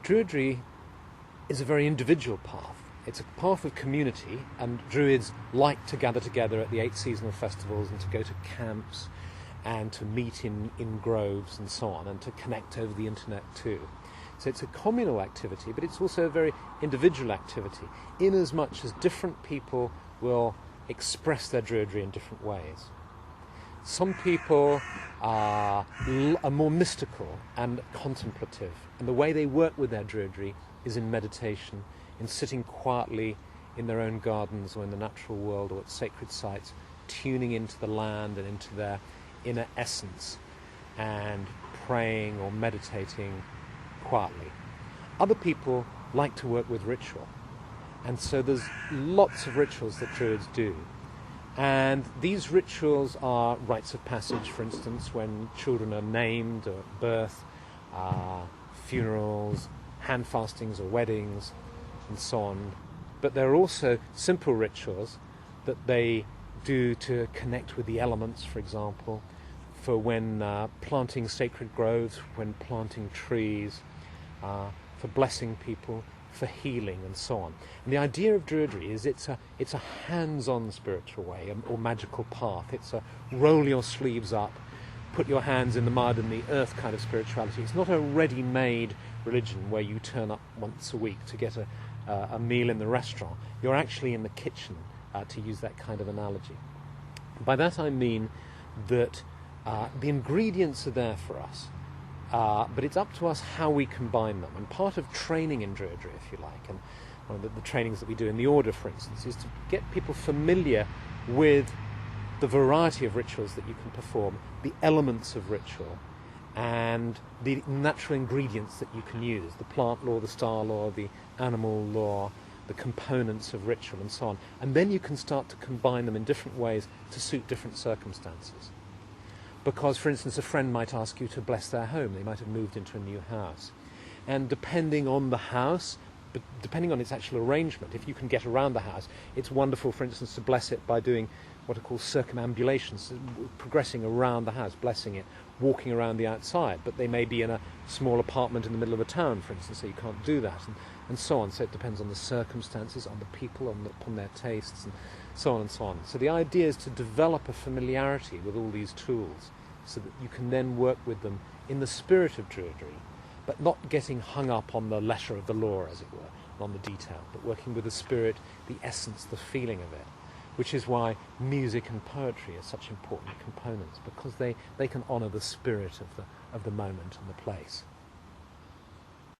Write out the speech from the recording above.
Druidry is a very individual path. It's a path of community, and Druids like to gather together at the 8 seasonal festivals and to go to camps and to meet in groves and so on, and to connect over the internet too. So it's a communal activity, but it's also a very individual activity, in as much as different people will express their Druidry in different ways. Some people are more mystical and contemplative, and the way they work with their Druidry is in meditation, in sitting quietly in their own gardens or in the natural world or at sacred sites, tuning into the land and into their inner essence and praying or meditating quietly. Other people like to work with ritual, and so there's lots of rituals that Druids do. And these rituals are rites of passage, for instance, when children are named or at birth, funerals, hand fastings or weddings, and so on. But there are also simple rituals that they do to connect with the elements, for example, for when planting sacred groves, when planting trees, for blessing people, for healing, and so on. And the idea of Druidry is it's a hands-on spiritual way, or magical path. It's a roll your sleeves up, put your hands in the mud and the earth kind of spirituality. It's not a ready-made religion where you turn up once a week to get a meal in the restaurant. You're actually in the kitchen, to use that kind of analogy. By that I mean that the ingredients are there for us, but it's up to us how we combine them. And part of training in Druidry, if you like, and one of the trainings that we do in the Order, for instance, is to get people familiar with the variety of rituals that you can perform, the elements of ritual, and the natural ingredients that you can use, the plant law, the star law, the animal law, the components of ritual, and so on. And then you can start to combine them in different ways to suit different circumstances. Because, for instance, a friend might ask you to bless their home. They might have moved into a new house. And depending on the house, but depending on its actual arrangement, if you can get around the house, it's wonderful, for instance, to bless it by doing what are called circumambulations, progressing around the house, blessing it, walking around the outside. But they may be in a small apartment in the middle of a town, for instance, so you can't do that, and so on. So it depends on the circumstances, on the people, upon their tastes, and so on and so on. So the idea is to develop a familiarity with all these tools so that you can then work with them in the spirit of Druidry, but not getting hung up on the letter of the law, as it were, and on the detail, but working with the spirit, the essence, the feeling of it, which is why music and poetry are such important components, because they can honour the spirit of the moment and the place.